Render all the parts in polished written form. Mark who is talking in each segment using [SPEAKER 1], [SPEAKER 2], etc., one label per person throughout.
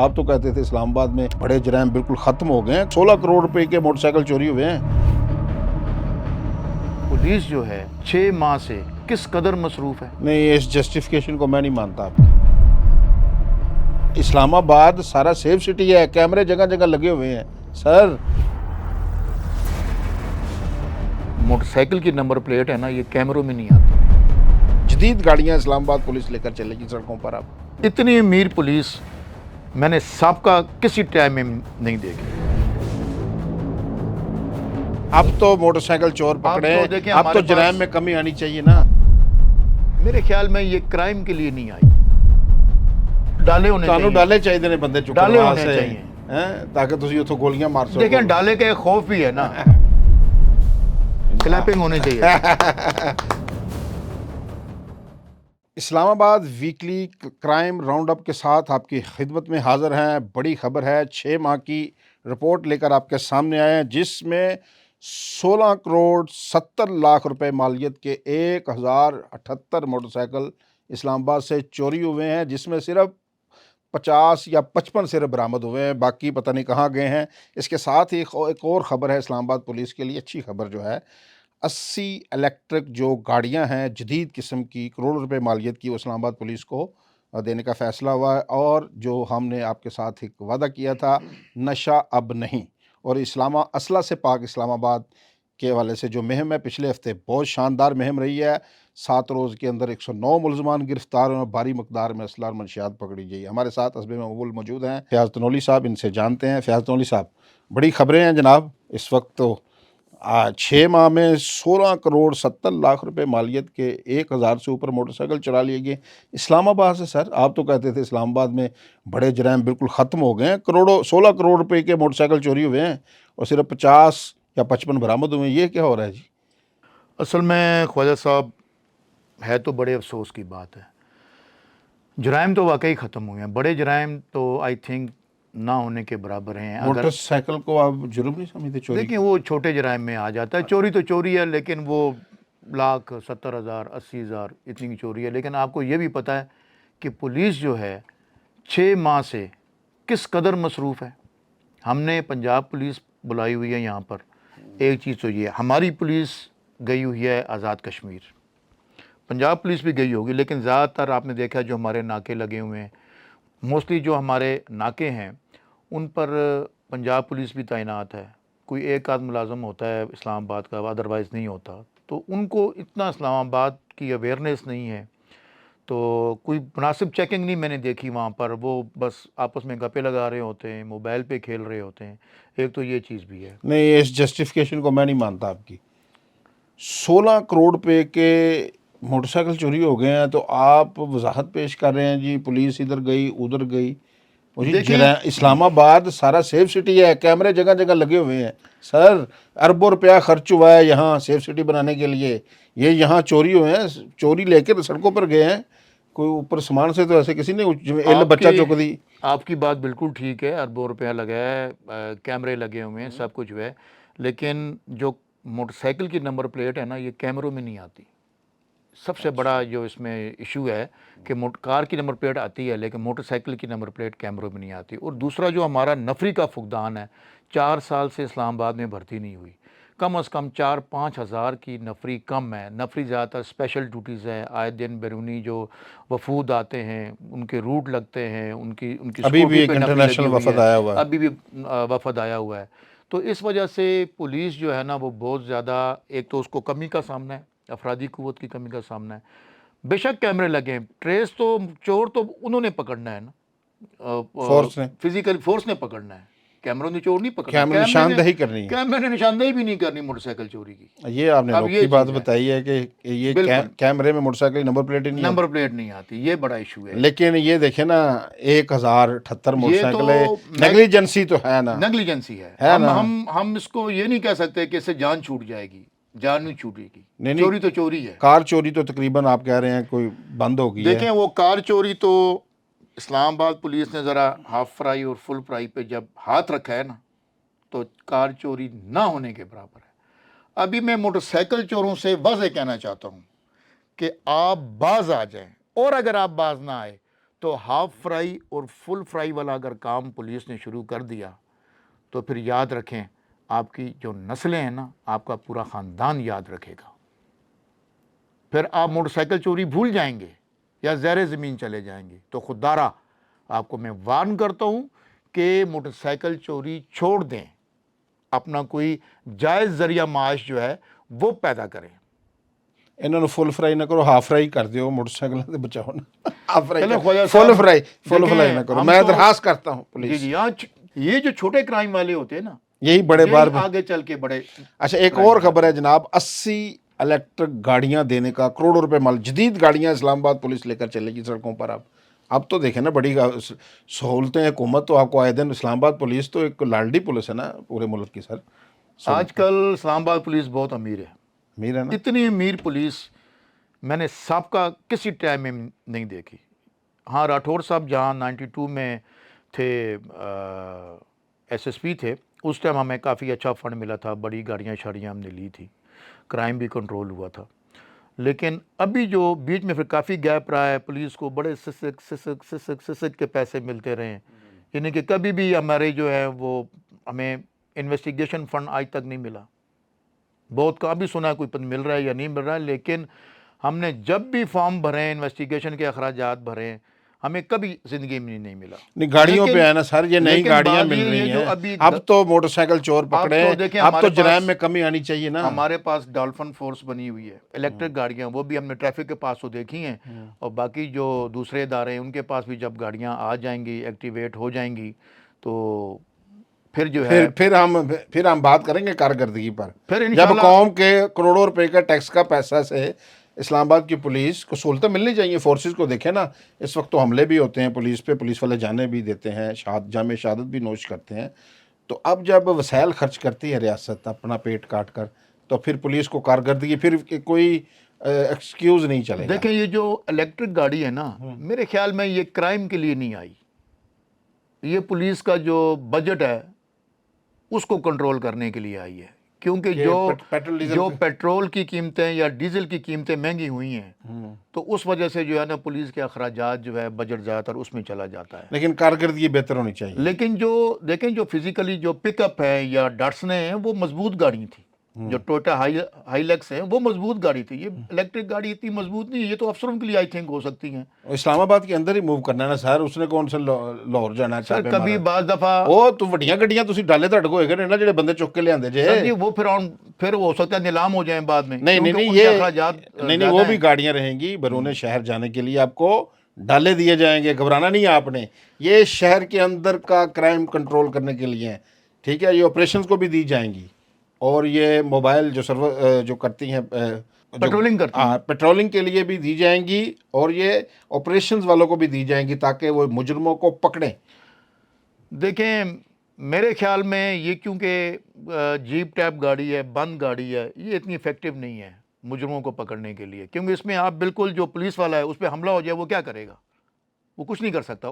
[SPEAKER 1] آپ تو کہتے تھے اسلام آباد میں بڑے جرائم بالکل ختم ہو گئے ہیں، 16 کروڑ روپے کے موٹر سائیکل چوری ہوئے ہیں۔
[SPEAKER 2] پولیس جو ہے 6 ماہ سے کس قدر مصروف ہے؟
[SPEAKER 1] نہیں، اس جسٹیفیکیشن کو میں نہیں مانتا آپ کی۔ اسلام آباد سارا سیف سٹی ہے، کیمرے جگہ جگہ لگے ہوئے ہیں سر۔
[SPEAKER 2] موٹر سائیکل کی نمبر پلیٹ ہے نا، یہ کیمروں میں نہیں آتی۔
[SPEAKER 1] جدید گاڑیاں اسلام آباد پولیس لے کر چلے گی سڑکوں پر اب۔
[SPEAKER 2] اتنی امیر پولیس میں نے سابقہ کسی ٹائم میں نہیں دیکھی۔
[SPEAKER 1] اب تو موٹر سائیکل چور پکڑے،
[SPEAKER 2] اب تو دیکھیں
[SPEAKER 1] اب تو
[SPEAKER 2] ہمارے
[SPEAKER 1] جرائم
[SPEAKER 2] پاس-
[SPEAKER 1] میں کمی آنی چاہیے نا۔
[SPEAKER 2] میرے خیال میں یہ کرائم کے لیے نہیں آئی، ڈالے ہونے
[SPEAKER 1] تانوں
[SPEAKER 2] چاہیے،
[SPEAKER 1] ڈالے چاہیے نے بندے چکر
[SPEAKER 2] ڈالے
[SPEAKER 1] وہاں
[SPEAKER 2] ہونے
[SPEAKER 1] سے
[SPEAKER 2] چاہیے۔
[SPEAKER 1] تاکہ تسی اتوں گولیاں مار سکو۔
[SPEAKER 2] دیکھیں ڈالے کا ایک خوف بھی ہے نا، کلیپنگ ہونی چاہیے۔
[SPEAKER 1] اسلام آباد ویکلی کرائم راؤنڈ اپ کے ساتھ آپ کی خدمت میں حاضر ہیں۔ بڑی خبر ہے، 6 ماہ کی رپورٹ لے کر آپ کے سامنے آئے ہیں، جس میں 16 کروڑ 70 لاکھ روپے مالیت کے 1078 موٹر سائیکل اسلام آباد سے چوری ہوئے ہیں، جس میں صرف 50 یا 55 صرف برآمد ہوئے ہیں، باقی پتہ نہیں کہاں گئے ہیں۔ اس کے ساتھ ہی ایک اور خبر ہے اسلام آباد پولیس کے لیے، اچھی خبر جو ہے، 80 الیکٹرک جو گاڑیاں ہیں جدید قسم کی، کروڑ روپے مالیت کی، وہ اسلام آباد پولیس کو دینے کا فیصلہ ہوا ہے۔ اور جو ہم نے آپ کے ساتھ ایک وعدہ کیا تھا، نشہ اب نہیں، اور اسلحہ سے پاک اسلام آباد کے حوالے سے جو مہم ہے پچھلے ہفتے بہت شاندار مہم رہی ہے۔ 7 روز کے اندر 109 ملزمان گرفتار اور بھاری مقدار میں اسلحہ اور منشیات پکڑی گئی۔ ہمارے ساتھ حسب معمول موجود ہیں فیاض تنولی صاحب، ان سے جانتے ہیں۔ فیاض تنولی صاحب، بڑی خبریں ہیں جناب اس وقت تو۔ 6 ماہ میں 16 کروڑ 70 لاکھ روپے مالیت کے 1000 سے اوپر موٹر سائیکل چرا لیے گئے اسلام آباد سے۔ سر آپ تو کہتے تھے اسلام آباد میں بڑے جرائم بالکل ختم ہو گئے ہیں، 16 کروڑ روپے کے موٹر سائیکل چوری ہوئے ہیں اور صرف 50 یا 55 برآمد ہوئے ہیں۔ یہ کیا ہو رہا ہے جی؟
[SPEAKER 2] اصل میں خواجہ صاحب ہے تو بڑے افسوس کی بات ہے، جرائم تو واقعی ختم ہوئے ہیں، بڑے جرائم تو آئی تھنک نہ ہونے کے برابر ہیں۔ اگر
[SPEAKER 1] موٹر سائیکل کو آپ جرم نہیں سمجھتے چوری؟
[SPEAKER 2] دیکھیں وہ چھوٹے جرائم میں آ جاتا ہے، چوری تو چوری ہے، لیکن وہ لاکھ 70,000 80,000 اتنی کی چوری ہے۔ لیکن آپ کو یہ بھی پتہ ہے کہ پولیس جو ہے 6 ماہ سے کس قدر مصروف ہے۔ ہم نے پنجاب پولیس بلائی ہوئی ہے یہاں پر، ایک چیز تو یہ ہے، ہماری پولیس گئی ہوئی ہے آزاد کشمیر، پنجاب پولیس بھی گئی ہوگی، لیکن زیادہ تر آپ نے دیکھا جو ہمارے ناکے لگے ہوئے ہیں، موسٹلی جو ہمارے ناکے ہیں ان پر پنجاب پولیس بھی تعینات ہے، کوئی ایک آدھ ملازم ہوتا ہے اسلام آباد کا، ادروائز نہیں ہوتا، تو ان کو اتنا اسلام آباد کی اویئرنیس نہیں ہے، تو کوئی مناسب چیکنگ نہیں میں نے دیکھی وہاں پر، وہ بس آپس میں گپے لگا رہے ہوتے ہیں، موبائل پہ کھیل رہے ہوتے ہیں، ایک تو یہ چیز بھی ہے۔
[SPEAKER 1] نہیں، اس جسٹیفیکیشن کو میں نہیں مانتا آپ کی۔ 16 کروڑ روپے کے موٹر سائیکل چوری ہو گئے ہیں تو آپ وضاحت پیش کر رہے ہیں جی پولیس ادھر گئی ادھر گئی۔ وہ جی
[SPEAKER 2] دیکھیں
[SPEAKER 1] اسلام آباد سارا سیف سٹی ہے، کیمرے جگہ جگہ لگے ہوئے ہیں سر، اربوں روپیہ خرچ ہوا ہے یہاں سیف سٹی بنانے کے لیے، یہ یہاں چوری ہوئے ہیں، چوری لے کے سڑکوں پر گئے ہیں، کوئی اوپر سامان سے تو ایسے کسی نے بچہ چک دی۔
[SPEAKER 2] آپ کی بات بالکل ٹھیک ہے، اربوں روپیہ لگا ہے، کیمرے لگے ہوئے ہیں، سب کچھ ہے، لیکن جو موٹر سائیکل کی نمبر پلیٹ ہے نا، یہ کیمروں میں نہیں آتی۔ سب سے بڑا جو اس میں ایشو ہے کہ کار کی نمبر پلیٹ آتی ہے لیکن موٹر سائیکل کی نمبر پلیٹ کیمروں میں نہیں آتی۔ اور دوسرا جو ہمارا نفری کا فقدان ہے، 4 سال سے اسلام آباد میں بھرتی نہیں ہوئی، کم از کم 4-5 ہزار کی نفری کم ہے۔ نفری زیادہ تر اسپیشل ڈیوٹیز ہیں، آئے دن بیرونی جو وفود آتے ہیں ان کے روٹ لگتے ہیں، ان کی
[SPEAKER 1] ابھی بھی
[SPEAKER 2] سکیورٹی
[SPEAKER 1] ایک
[SPEAKER 2] پہ نفری لگی
[SPEAKER 1] انٹرنیشنل
[SPEAKER 2] ہوئی
[SPEAKER 1] وفد آیا ہوا ہے۔
[SPEAKER 2] ابھی بھی وفد آیا ہوا ہے، تو اس وجہ سے پولیس جو ہے نا وہ بہت زیادہ، ایک تو اس کو کمی کا سامنا ہے، افرادی قوت کی کمی کا سامنا ہے۔ بے شک کیمرے لگے ہیں، ٹریس تو چور تو انہوں نے پکڑنا ہے نا،
[SPEAKER 1] فورس نے،
[SPEAKER 2] فزیکل فورس نے پکڑنا ہے، کیمروں نے چور نہیں پکڑنا،
[SPEAKER 1] کیمرے نشاندہی کرنی ہے،
[SPEAKER 2] کیمرے نے نشاندہی بھی نہیں کرنی موٹر سائیکل چوری کی۔
[SPEAKER 1] یہ آپ نے
[SPEAKER 2] اب
[SPEAKER 1] نوک
[SPEAKER 2] یہ
[SPEAKER 1] کی بات
[SPEAKER 2] چیز ہے،
[SPEAKER 1] بتائی ہے کہ یہ
[SPEAKER 2] بالکل
[SPEAKER 1] کیمرے میں موٹر سائیکل نمبر پلیٹ ہی نہیں
[SPEAKER 2] نمبر پلیٹ نہیں آتی، یہ بڑا ایشو ہے۔
[SPEAKER 1] لیکن یہ دیکھیں نا 1078 موٹر
[SPEAKER 2] یہ
[SPEAKER 1] سائیکل
[SPEAKER 2] تو
[SPEAKER 1] ہے، نیگلیجنسی تو ہے نا،
[SPEAKER 2] نیگلیجنسی ہے،
[SPEAKER 1] ہے نا۔
[SPEAKER 2] ہم اس کو یہ نہیں کہہ سکتے کہ اس سے جان چھوٹ جائے گی، جان نہیں چھوٹے گی،
[SPEAKER 1] نہیں
[SPEAKER 2] چوری تو چوری ہے۔
[SPEAKER 1] کار چوری تو تقریباً آپ کہہ رہے ہیں کوئی بند ہو گئی ہے۔
[SPEAKER 2] دیکھیں وہ کار چوری تو اسلام آباد پولیس نے ذرا ہاف فرائی اور فل فرائی پہ جب ہاتھ رکھا ہے نا تو کار چوری نہ ہونے کے برابر ہے۔ ابھی میں موٹر سائیکل چوروں سے واضح کہنا چاہتا ہوں کہ آپ باز آ جائیں، اور اگر آپ باز نہ آئے تو ہاف فرائی اور فل فرائی والا اگر کام پولیس نے شروع کر دیا تو پھر یاد رکھیں آپ کی جو نسلیں ہیں نا، آپ کا پورا خاندان یاد رکھے گا. پھر آپ موٹر سائیکل چوری بھول جائیں گے یا زیر زمین چلے جائیں گے. تو خدارہ آپ کو میں وارن کرتا ہوں کہ موٹر سائیکل چوری چھوڑ دیں، اپنا کوئی جائز ذریعہ معاش جو ہے وہ پیدا کریں.
[SPEAKER 1] انہوں نے فل فرائی نہ کرو، ہاف فرائی کر دیو موٹر سائیکل سے بچاؤ نا. ہاف فرائی
[SPEAKER 2] چلیں
[SPEAKER 1] کر،
[SPEAKER 2] خواجہ
[SPEAKER 1] فل
[SPEAKER 2] صاحب،
[SPEAKER 1] فرائی
[SPEAKER 2] دیکھیں،
[SPEAKER 1] نہ کرو.
[SPEAKER 2] ہم
[SPEAKER 1] میں
[SPEAKER 2] تو-
[SPEAKER 1] درخواست کرتا ہوں
[SPEAKER 2] جی
[SPEAKER 1] پولیس.
[SPEAKER 2] جی، یہ جو چھوٹے کرائم والے ہوتے ہیں نا،
[SPEAKER 1] یہی بڑے بار
[SPEAKER 2] یہی آگے چل کے بڑے.
[SPEAKER 1] اچھا ایک اور خبر ہے جناب، 80 الیکٹرک گاڑیاں دینے کا کروڑوں روپے مال، جدید گاڑیاں اسلام آباد پولیس لے کر چلے گی سڑکوں پر. اب تو دیکھیں نا بڑی سہولتیں حکومت تو آپ کو آئے دن. اسلام آباد پولیس تو ایک لاڈلی پولیس ہے نا پورے ملک کی. سر
[SPEAKER 2] آج کل اسلام آباد پولیس بہت امیر ہے،
[SPEAKER 1] امیر ہے نا.
[SPEAKER 2] اتنی امیر پولیس میں نے سابقہ کسی ٹائم میں نہیں دیکھی. ہاں، راٹھور صاحب جہاں 92 میں تھے ایس ایس پی تھے، اس ٹائم ہمیں کافی اچھا فنڈ ملا تھا، بڑی گاڑیاں شاڑیاں ہم نے لی تھی، کرائم بھی کنٹرول ہوا تھا. لیکن ابھی جو بیچ میں پھر کافی گیپ رہا ہے، پولیس کو بڑے سسک کے پیسے ملتے رہے ہیں. یعنی کہ کبھی بھی ہمارے جو ہے وہ ہمیں انویسٹیگیشن فنڈ آج تک نہیں ملا. بہت کا بھی سنا ہے کوئی مل رہا ہے یا نہیں مل رہا ہے، لیکن ہم نے جب بھی فارم بھرے ہیں، انویسٹیگیشن کے اخراجات بھرے ہیں، ہمیں کبھی زندگی میں نہیں ملا.
[SPEAKER 1] نہیں گاڑیوں پہ ہے نا سر، یہ نئی
[SPEAKER 2] لیکن
[SPEAKER 1] گاڑیاں
[SPEAKER 2] بات
[SPEAKER 1] مل
[SPEAKER 2] یہ ہے
[SPEAKER 1] رہی
[SPEAKER 2] جو
[SPEAKER 1] ہیں.
[SPEAKER 2] ابھی
[SPEAKER 1] اب تو موٹر سائیکل چور پکڑے،
[SPEAKER 2] تو دیکھیں
[SPEAKER 1] اب تو
[SPEAKER 2] ہمارے
[SPEAKER 1] جرائم
[SPEAKER 2] پاس-
[SPEAKER 1] میں کمی آنی چاہیے نا.
[SPEAKER 2] ہمارے پاس ڈالفن فورس بنی ہوئی ہے، الیکٹرک گاڑیاں، وہ بھی ہم نے ٹریفک کے پاس تو دیکھی ہیں. اور باقی جو دوسرے ادارے ہیں ان کے پاس بھی جب گاڑیاں آ جائیں گی، ایکٹیویٹ ہو جائیں گی، تو پھر جو ہے
[SPEAKER 1] پھر ہم بات کریں گے کارکردگی پر.
[SPEAKER 2] پھر
[SPEAKER 1] جب
[SPEAKER 2] انشاءاللہ
[SPEAKER 1] قوم کے کروڑوں روپے کا ٹیکس کا پیسہ سے اسلام آباد کی پولیس کو سہولتیں ملنی چاہیے. فورسز کو دیکھیں نا، اس وقت تو حملے بھی ہوتے ہیں پولیس پہ، پولیس والے جانے بھی دیتے ہیں، جامع شہادت بھی نوش کرتے ہیں. تو اب جب وسائل خرچ کرتی ہے ریاست اپنا پیٹ کاٹ کر، تو پھر پولیس کو کارکردگی پھر کوئی ایکسکیوز نہیں چلے گا.
[SPEAKER 2] دیکھیں، یہ جو الیکٹرک گاڑی ہے نا، میرے خیال میں یہ کرائم کے لیے نہیں آئی. یہ پولیس کا جو بجٹ ہے اس کو کنٹرول کرنے کے لیے آئی ہے. کیونکہ
[SPEAKER 1] کہ پیٹرول ڈیزل
[SPEAKER 2] جو پیٹرول کی قیمتیں یا ڈیزل کی قیمتیں مہنگی ہوئی ہیں، تو اس وجہ سے جو ہے نا پولیس کے اخراجات جو ہے بجٹ زیادہ تر اس میں چلا جاتا ہے.
[SPEAKER 1] لیکن کارکردگی بہتر ہونی چاہیے.
[SPEAKER 2] لیکن دیکھیں جو فزیکلی جو پک اپ ہے یا ڈاٹسنے ہیں، وہ مضبوط گاڑی تھی. جو ٹویوٹا ہائی لیکس ہیں وہ مضبوط گاڑی تھی. یہ الیکٹرک گاڑی اتنی مضبوط نہیں ہے، یہ تو افسروں کے لیے آئی تھنک ہو سکتی ہیں.
[SPEAKER 1] اسلام آباد کے اندر ہی موو کرنا ہے نا سر، اس نے کون سے لاہور جانا
[SPEAKER 2] سر کبھی بعض دفعہ
[SPEAKER 1] وہ تو وڈیاں گڈیاں تسی ڈالے تڑ کو ہوئے نا جڑے بندے چک کے لے آندے جے.
[SPEAKER 2] سر جی وہ پھر ہو سکتا ہے نیلام ہو جائیں بعد میں.
[SPEAKER 1] نہیں
[SPEAKER 2] کیونکہ ان کے
[SPEAKER 1] یہ
[SPEAKER 2] اخراجات
[SPEAKER 1] نہیں وہ بھی گاڑیاں رہیں گی بیرون شہر جانے کے لیے، آپ کو ڈالے دیے جائیں گے، گھبرانا نہیں ہے آپ نے. یہ شہر کے اندر کا کرائم کنٹرول کرنے کے لیے ہیں، ٹھیک ہے. یہ آپریشنز کو بھی دی جائیں گی، اور یہ موبائل جو سرور جو کرتی ہیں
[SPEAKER 2] پیٹرولنگ کرتی ہیں،
[SPEAKER 1] پیٹرولنگ کے لیے بھی دی جائیں گی، اور یہ آپریشنز والوں کو بھی دی جائیں گی تاکہ وہ مجرموں کو پکڑیں.
[SPEAKER 2] دیکھیں میرے خیال میں یہ کیونکہ جیپ ٹیپ گاڑی ہے، بند گاڑی ہے، یہ اتنی افیکٹو نہیں ہے مجرموں کو پکڑنے کے لیے. کیونکہ اس میں آپ بالکل جو پولیس والا ہے اس پہ حملہ ہو جائے وہ کیا کرے گا؟ وہ کچھ نہیں کر سکتا.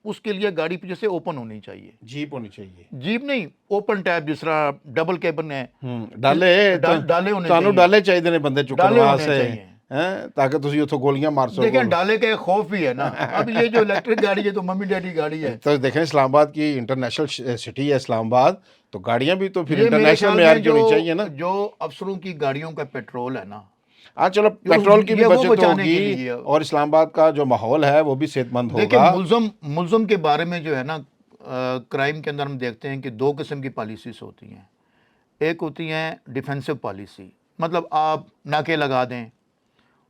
[SPEAKER 2] اس کے لیے گاڑی پیچھے سے اوپن ہونی چاہیے.
[SPEAKER 1] جیپ ہونی چاہیے،
[SPEAKER 2] جیپ نہیں، اوپن ٹیپ، جس طرح ڈبل کیبن ہے.
[SPEAKER 1] ڈالے
[SPEAKER 2] ڈالے ہونے
[SPEAKER 1] تانوں
[SPEAKER 2] چاہیے،
[SPEAKER 1] ڈالے چاہیے نے بندے چکن
[SPEAKER 2] ڈالے ہونے
[SPEAKER 1] واسطے
[SPEAKER 2] چاہیے.
[SPEAKER 1] تاکہ تسی اتوں گولیاں مار سکو.
[SPEAKER 2] دیکھیں ڈالے کا ایک خوف بھی ہے نا. اب یہ جو الیکٹرک گاڑی ہے تو ممی ڈیڈی گاڑی ہے.
[SPEAKER 1] تو دیکھیں اسلام آباد کی انٹرنیشنل سٹی ہے اسلام آباد، تو گاڑیاں بھی تو پھر
[SPEAKER 2] یہ میرے
[SPEAKER 1] انٹرنیشنل
[SPEAKER 2] خیال
[SPEAKER 1] معیار
[SPEAKER 2] میں
[SPEAKER 1] کی ہونی چاہیے نا.
[SPEAKER 2] جو افسروں کی گاڑیوں کا پیٹرول ہے نا،
[SPEAKER 1] ہاں چلو پیٹرول کی بھی
[SPEAKER 2] یہ وہ
[SPEAKER 1] بچت
[SPEAKER 2] بچانے کے
[SPEAKER 1] ہوگی،
[SPEAKER 2] لیے.
[SPEAKER 1] اور اسلام آباد کا جو ماحول ہے وہ بھی صحت مند
[SPEAKER 2] دیکھیں
[SPEAKER 1] ہوگا.
[SPEAKER 2] ملزم کے بارے میں جو ہے نا، کرائم کے اندر ہم دیکھتے ہیں کہ دو قسم کی پالیسیز ہوتی ہیں. ایک ہوتی ہیں ڈیفینسو پالیسی، مطلب آپ ناکے لگا دیں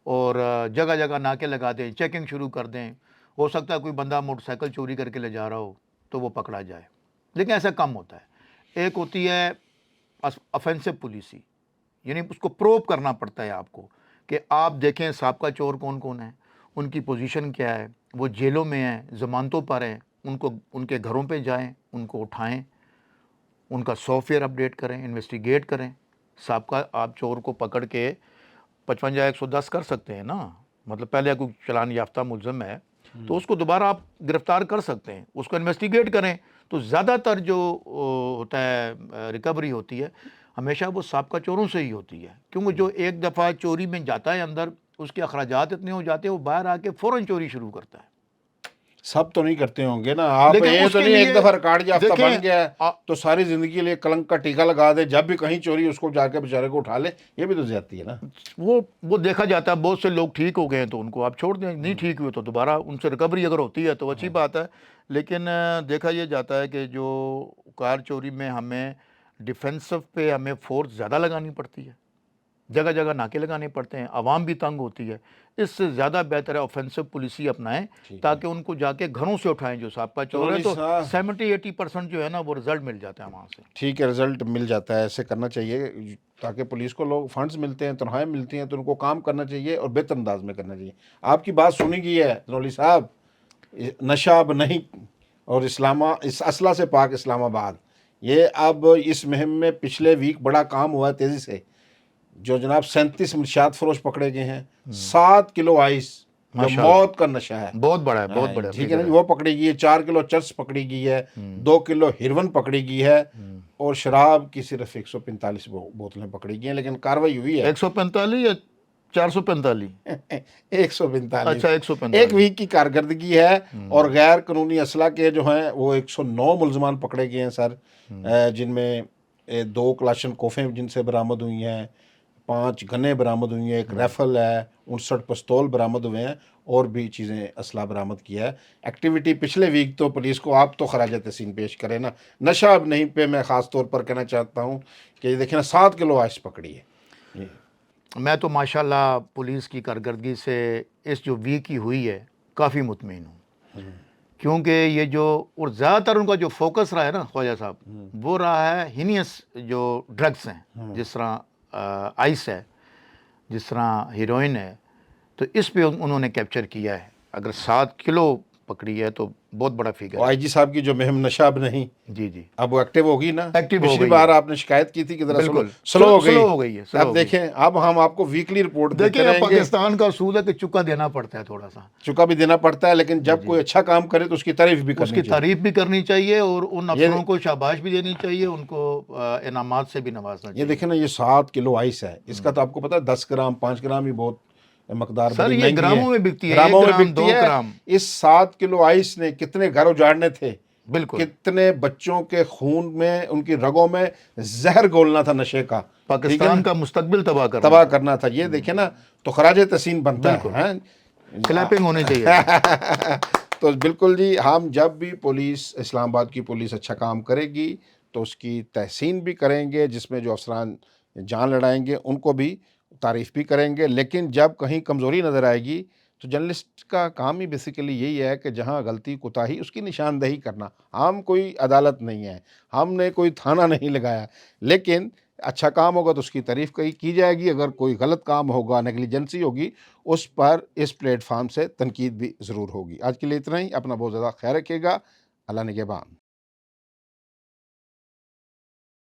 [SPEAKER 2] اور جگہ جگہ ناکے لگا دیں، چیکنگ شروع کر دیں. ہو سکتا ہے کوئی بندہ موٹر سائیکل چوری کر کے لے جا رہا ہو تو وہ پکڑا جائے، لیکن ایسا کم ہوتا ہے. ایک ہوتی ہے افینسو پالیسی، یعنی اس کو پروب کرنا پڑتا ہے آپ کو کہ آپ دیکھیں سابقہ چور کون کون ہیں، ان کی پوزیشن کیا ہے، وہ جیلوں میں ہیں، ضمانتوں پر ہیں، ان کے گھروں پہ جائیں، ان کو اٹھائیں، ان کا سافٹ ویئر اپڈیٹ کریں، انویسٹیگیٹ کریں. سابقہ آپ چور کو پکڑ کے 55/110 کر سکتے ہیں نا. مطلب پہلے کوئی چلان یافتہ ملزم ہے تو اس کو دوبارہ آپ گرفتار کر سکتے ہیں، اس کو انویسٹیگیٹ کریں. تو زیادہ تر جو ہوتا ہے ریکوری ہوتی ہے ہمیشہ وہ سابقہ چوروں سے ہی ہوتی ہے. کیونکہ جو ایک دفعہ چوری میں جاتا ہے اندر، اس کے اخراجات اتنے ہو جاتے ہیں وہ باہر آ کے فوراً چوری شروع کرتا ہے.
[SPEAKER 1] سب تو نہیں کرتے ہوں گے نا آپ،
[SPEAKER 2] لیکن
[SPEAKER 1] یہ
[SPEAKER 2] اس
[SPEAKER 1] تو
[SPEAKER 2] کے
[SPEAKER 1] نہیں ایک
[SPEAKER 2] لیے
[SPEAKER 1] دفعہ ریکارڈ یافتہ
[SPEAKER 2] دیکھیں
[SPEAKER 1] بن گیا ہے تو ساری زندگی کے لیے کلنک کا ٹیکہ لگا دے، جب بھی کہیں چوری اس کو جا کے بیچارے کو اٹھا لے، یہ بھی تو زیادتی ہے نا۔
[SPEAKER 2] وہ دیکھا جاتا ہے بہت سے لوگ ٹھیک ہو گئے ہیں تو ان کو آپ چھوڑ دیں، نہیں ٹھیک ہوئے تو دوبارہ ان سے ریکوری اگر ہوتی ہے تو اچھی بات ہے، لیکن دیکھا یہ جاتا ہے کہ جو کار چوری میں ہمیں ڈیفینسو پہ ہمیں فورس زیادہ لگانی پڑتی ہے، جگہ جگہ ناکے لگانے پڑتے ہیں، عوام بھی تنگ ہوتی ہے، اس سے زیادہ بہتر ہے اوفینسو پالیسی اپنائیں تاکہ ان کو جا کے گھروں سے اٹھائیں جو سابقہ چور ہے، تو 70-80% جو ہے نا وہ رزلٹ مل جاتا ہے وہاں سے۔
[SPEAKER 1] ٹھیک ہے، رزلٹ مل جاتا ہے، ایسے کرنا چاہیے تاکہ پولیس کو لوگ فنڈز ملتے ہیں، تنخواہیں ملتی ہیں تو ان کو کام کرنا چاہیے اور بہتر انداز میں کرنا چاہیے۔ آپ کی بات سنی گئی ہے نولی صاحب، نشہ اب نہیں، اور اس اسلحہ سے پاک اسلام آباد، یہ اب اس مہم میں پچھلے ویک بڑا کام ہوا ہے تیزی سے، جو جناب 37 منشیات فروش پکڑے گئے ہیں، 7 کلو آئس جو
[SPEAKER 2] ماشاءاللہ
[SPEAKER 1] موت کا نشہ ہے،
[SPEAKER 2] بہت بڑا ہے، بہت بڑا
[SPEAKER 1] ٹھیک ہے نا جی، وہ پکڑی گئی ہے، 4 کلو چرس پکڑی گئی ہے، 2 کلو ہیروئن پکڑی گئی ہے، اور شراب کی صرف 145 بوتلیں پکڑی گئی ہیں، لیکن کاروائی ہوئی ہے
[SPEAKER 2] 145 یا 445؟
[SPEAKER 1] 145۔
[SPEAKER 2] اچھا
[SPEAKER 1] ایک
[SPEAKER 2] 145۔
[SPEAKER 1] ویک کی کارکردگی ہے، اور غیر قانونی اسلحہ کے جو ہیں وہ 109 ملزمان پکڑے گئے ہیں سر، جن میں 2 کلاشن کوفیں جن سے برآمد ہوئی ہیں، 5 گنیں برآمد ہوئی ہیں، ایک ریفل ہے، 59 پستول برآمد ہوئے ہیں، اور بھی چیزیں اسلحہ برآمد کیا ہے۔ ایکٹیویٹی پچھلے ویک تو پولیس کو آپ تو خراج تحسین پیش کریں نا، نشہ اب نہیں پہ میں خاص طور پر کہنا چاہتا ہوں کہ یہ دیکھیں نا 7 کلو آئس پکڑی ہے۔
[SPEAKER 2] میں تو ماشاءاللہ پولیس کی کارکردگی سے اس جو ویک کی ہوئی ہے کافی مطمئن ہوں، کیونکہ یہ جو اور زیادہ تر ان کا جو فوکس رہا ہے نا خواجہ صاحب، وہ رہا ہے ہینیس جو ڈرگس ہیں، جس طرح آئس ہے، جس طرح ہیروئن ہے، تو اس پہ انہوں نے کیپچر کیا ہے۔ اگر 7 کلو پکڑی ہے تو بہت بڑا فگر
[SPEAKER 1] اور
[SPEAKER 2] ہے۔
[SPEAKER 1] آئی جی صاحب کی جو مہم نشہ اب نہیں،
[SPEAKER 2] جی جی،
[SPEAKER 1] اب وہ ایکٹیو ہوگی نا،
[SPEAKER 2] ایکٹیو ہو
[SPEAKER 1] پچھلی
[SPEAKER 2] گئی
[SPEAKER 1] بار
[SPEAKER 2] ہے،
[SPEAKER 1] آپ نے شکایت کی تھی کہ ذرا
[SPEAKER 2] بالکل
[SPEAKER 1] سلو ہو
[SPEAKER 2] سلو
[SPEAKER 1] گئی،
[SPEAKER 2] ہو گئی ہے، سلو
[SPEAKER 1] اب
[SPEAKER 2] ہو گئی۔
[SPEAKER 1] دیکھیں اب ہم آپ کو ویکلی رپورٹ دیتے
[SPEAKER 2] دیکھیں
[SPEAKER 1] رہیں گے،
[SPEAKER 2] پاکستان کا اصول ہے کہ چکا دینا پڑتا ہے تھوڑا سا،
[SPEAKER 1] چکا بھی دینا پڑتا ہے، لیکن جب کوئی اچھا کام کرے تو اس کی تعریف بھی
[SPEAKER 2] اس
[SPEAKER 1] کرنی
[SPEAKER 2] کی
[SPEAKER 1] چاہیے۔
[SPEAKER 2] تعریف بھی کرنی چاہیے اور ان
[SPEAKER 1] یہ
[SPEAKER 2] افسروں کو شاباش بھی دینی چاہیے، ان کو انعامات سے بھی نوازنا
[SPEAKER 1] یہ
[SPEAKER 2] چاہیے۔
[SPEAKER 1] دیکھیں نا، یہ 7 کلو آئس ہے، اس کا تو آپ کو پتا ہے 10 گرام 5 گرام ہی بہت مقدار
[SPEAKER 2] سر
[SPEAKER 1] بڑی
[SPEAKER 2] یہ
[SPEAKER 1] مہنگی ہے،
[SPEAKER 2] گراموں میں بکتی ہے،
[SPEAKER 1] گراموں
[SPEAKER 2] 1
[SPEAKER 1] میں
[SPEAKER 2] گرام
[SPEAKER 1] بکتی
[SPEAKER 2] 2
[SPEAKER 1] ہے۔
[SPEAKER 2] گرام،
[SPEAKER 1] اس 7 کلو آئس نے کتنے گھر اجاڑنے تھے،
[SPEAKER 2] بالکل۔
[SPEAKER 1] کتنے بچوں کے خون میں، ان کی رگوں میں زہر گھولنا تھا نشے کا، ٹھیک ہے نا،
[SPEAKER 2] پاکستان کا مستقبل تباہ کرنا
[SPEAKER 1] تباہ
[SPEAKER 2] تھا،
[SPEAKER 1] کرنا تھا۔ یہ دیکھیں نا، تو خراج تحسین بنتا
[SPEAKER 2] بالکل،
[SPEAKER 1] ہے۔
[SPEAKER 2] کلیپنگ ہونی چاہیے تھی۔
[SPEAKER 1] تو بالکل جی، ہم جب بھی پولیس، اسلام آباد کی پولیس اچھا کام کرے گی تو اس کی تحسین بھی کریں گے، جس میں جو افسران جان لڑائیں گے ان کو بھی تعریف بھی کریں گے، لیکن جب کہیں کمزوری نظر آئے گی تو جرنلسٹ کا کام ہی بیسیکلی یہی ہے کہ جہاں غلطی کوتاہی اس کی نشاندہی کرنا۔ ہم کوئی عدالت نہیں ہے، ہم نے کوئی تھانہ نہیں لگایا، لیکن اچھا کام ہوگا تو اس کی تعریف کی جائے گی، اگر کوئی غلط کام ہوگا، نیگلیجنسی ہوگی، اس پر اس پلیٹ فارم سے تنقید بھی ضرور ہوگی۔ آج کے لیے اتنا ہی، اپنا بہت زیادہ خیال رکھیے گا، اللہ نگہبان۔